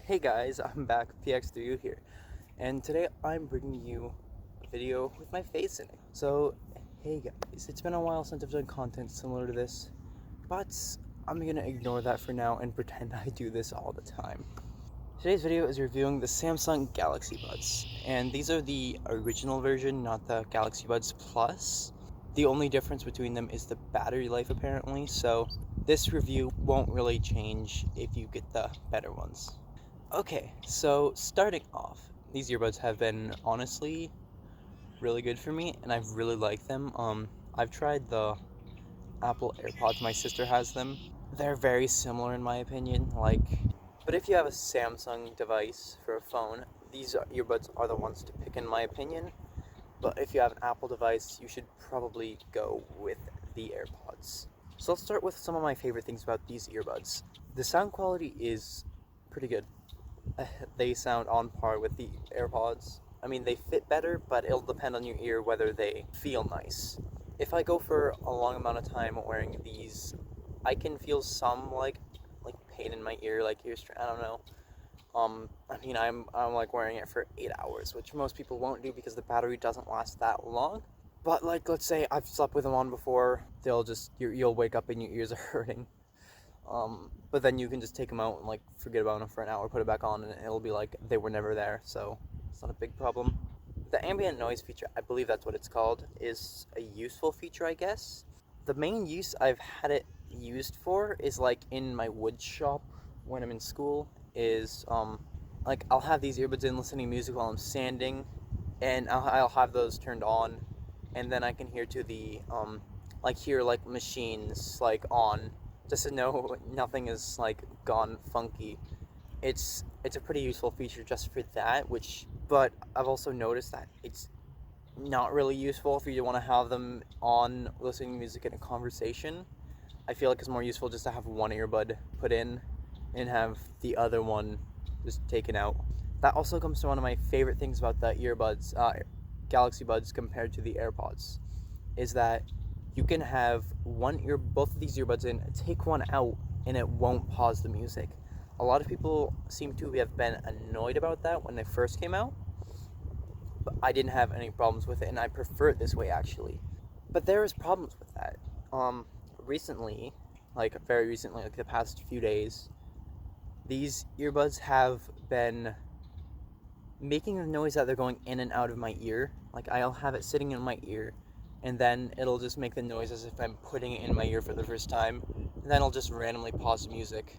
Hey guys, I'm back, PX3U here, and today I'm bringing you a video with my face in it. So, hey guys, it's been a while since I've done content similar to this, but I'm gonna ignore that for now and pretend I do this all the time. Today's video is reviewing the Samsung Galaxy Buds, and these are the original version, not the Galaxy Buds Plus. The only difference between them is the battery life apparently, so this review won't really change if you get the better ones. Okay, so starting off, these earbuds have been honestly really good for me, and I've really liked them. I've tried the Apple AirPods. My sister has them. They're very similar in my opinion. But if you have a Samsung device for a phone, these earbuds are the ones to pick in my opinion. But if you have an Apple device, you should probably go with the AirPods. So let's start with some of my favorite things about these earbuds. The sound quality is pretty good. They sound on par with the AirPods. I mean, they fit better, but it'll depend on your ear whether they feel nice. If I go for a long amount of time wearing these, I can feel some like pain in my ear, like I don't know. I'm like wearing it for 8 hours, which most people won't do because the battery doesn't last that long. But like, let's say I've slept with them on before, you'll wake up and your ears are hurting. But then you can just take them out and like forget about them for an hour, put it back on, and it'll be like they were never there, so it's not a big problem. The ambient noise feature, I believe that's what it's called, is a useful feature, I guess. The main use I've had it used for is like in my wood shop when I'm in school, is like I'll have these earbuds in listening to music while I'm sanding, and I'll have those turned on, and then I can hear to the hear like machines like on, just to know nothing is like gone funky. It's a pretty useful feature just for that, but I've also noticed that it's not really useful if you want to have them on listening to music in a conversation. I feel like it's more useful just to have one earbud put in and have the other one just taken out. That also comes to one of my favorite things about the earbuds, Galaxy Buds compared to the AirPods, is that you can have both of these earbuds in, take one out, and it won't pause the music. A lot of people seem to have been annoyed about that when they first came out, but I didn't have any problems with it, and I prefer it this way actually. But there is problems with that. Recently, very recently, like the past few days, these earbuds have been making a noise that they're going in and out of my ear. Like I'll have it sitting in my ear, and then it'll just make the noise as if I'm putting it in my ear for the first time, and then it'll just randomly pause the music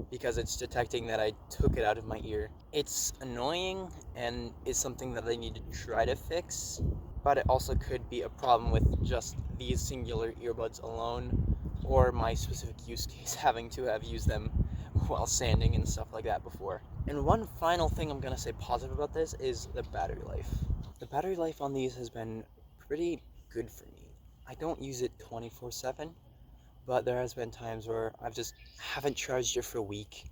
because it's detecting that I took it out of my ear. It's annoying and is something that I need to try to fix, but it also could be a problem with just these singular earbuds alone, or my specific use case having to have used them while sanding and stuff like that before. And one final thing I'm gonna say positive about this is the battery life. The battery life on these has been pretty good for me. I don't use it 24/7, but there has been times where I've just haven't charged it for a week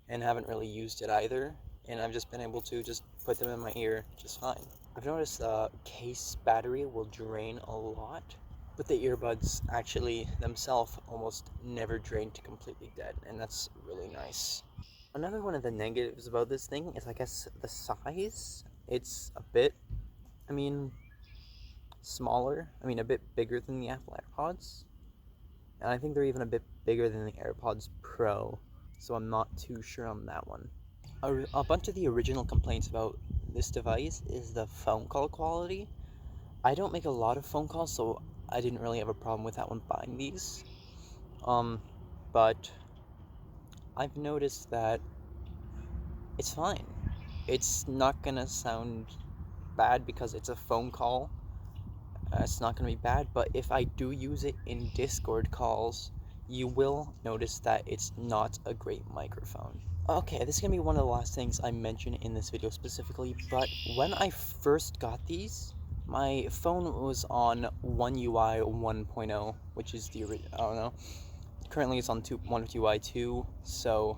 and haven't really used it either, and I've just been able to just put them in my ear just fine. I've noticed the case battery will drain a lot, but the earbuds actually themselves almost never drain to completely dead, and that's really nice. Another one of the negatives about this thing is, I guess, the size. It's a bit, I mean, smaller. I mean, a bit bigger than the Apple AirPods. And I think they're even a bit bigger than the AirPods Pro, so I'm not too sure on that one. A bunch of the original complaints about this device is the phone call quality. I don't make a lot of phone calls, so I didn't really have a problem with that when buying these. But I've noticed that it's fine. It's not gonna sound bad because it's a phone call. It's not gonna be bad, but if I do use it in Discord calls, you will notice that it's not a great microphone. Okay, this is gonna be one of the last things I mention in this video specifically, but when I first got these, my phone was on One UI 1.0, which is I don't know. Currently it's on One UI 2, so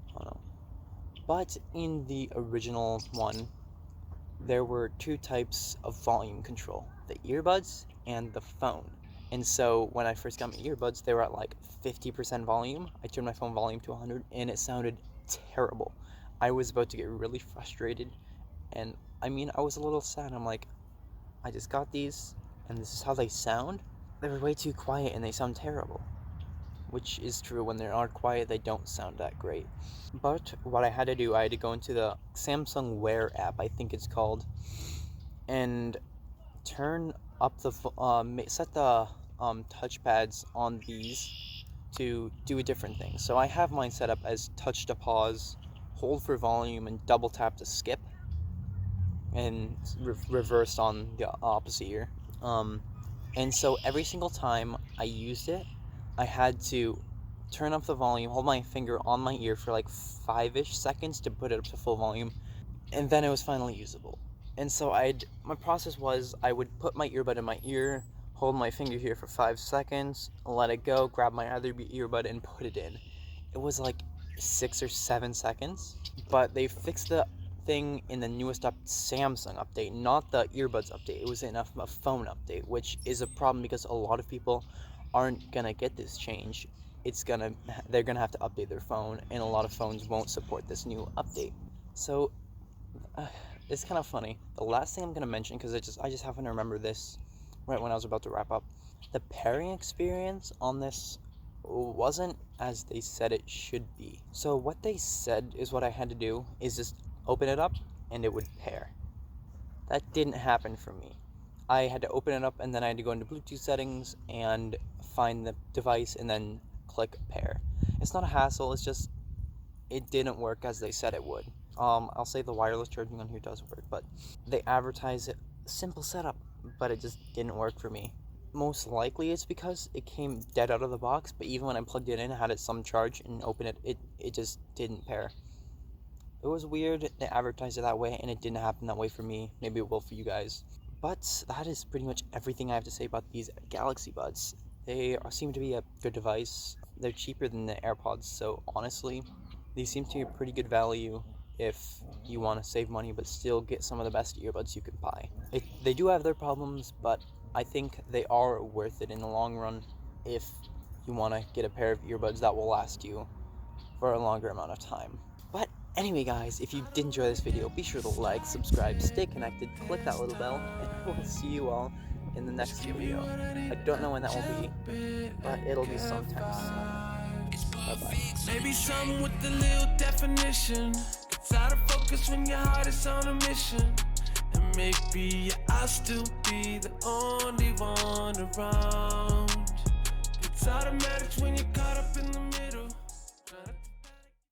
I don't know. But in the original one, there were two types of volume control, the earbuds and the phone. And so when I first got my earbuds, they were at like 50% volume. I turned my phone volume to 100 and it sounded terrible. I was about to get really frustrated, and I mean, I was a little sad. I'm like, I just got these, and this is how they sound? They're way too quiet and they sound terrible. Which is true, when they are quiet, they don't sound that great. But what I had to do, I had to go into the Samsung Wear app, I think it's called, and turn up the, set the touchpads on these to do a different thing. So I have mine set up as touch to pause, hold for volume, and double tap to skip, and reversed on the opposite ear. And so every single time I used it, I had to turn up the volume, hold my finger on my ear for like 5-ish seconds to put it up to full volume, and then it was finally usable. And so my process was, I would put my earbud in my ear, hold my finger here for 5 seconds, let it go, grab my other earbud and put it in. It was like 6 or 7 seconds, but they fixed the thing in the newest Samsung update, not the earbuds update. It was in a phone update, which is a problem because a lot of people aren't gonna get this change. They're gonna have to update their phone, and a lot of phones won't support this new update. So it's kind of funny. The last thing I'm gonna mention, because I just happen to remember this right when I was about to wrap up, the pairing experience on this wasn't as they said it should be. So what they said is what I had to do is just open it up and it would pair. That didn't happen for me. I had to open it up and then I had to go into Bluetooth settings and find the device and then click pair. It's not a hassle, it's just it didn't work as they said it would. I'll say the wireless charging on here does work, but they advertise it simple setup, but it just didn't work for me. Most likely it's because it came dead out of the box, but even when I plugged it in, I had it some charge and opened it, it just didn't pair. It was weird, they advertised it that way, and it didn't happen that way for me. Maybe it will for you guys. But that is pretty much everything I have to say about these Galaxy Buds. They seem to be a good device. They're cheaper than the AirPods, so honestly, these seem to be a pretty good value if you want to save money but still get some of the best earbuds you can buy. They do have their problems, but I think they are worth it in the long run if you want to get a pair of earbuds that will last you for a longer amount of time. But anyway guys, if you did enjoy this video, be sure to like, subscribe, stay connected, click that little bell, and I will see you all in the next video. I don't know when that will be, but it'll be sometime soon. Bye-bye. Maybe something with the little definition. Gets out of focus when your heart is on a mission. And maybe I'll still be the only one around. It's automatic when you're caught up in the middle.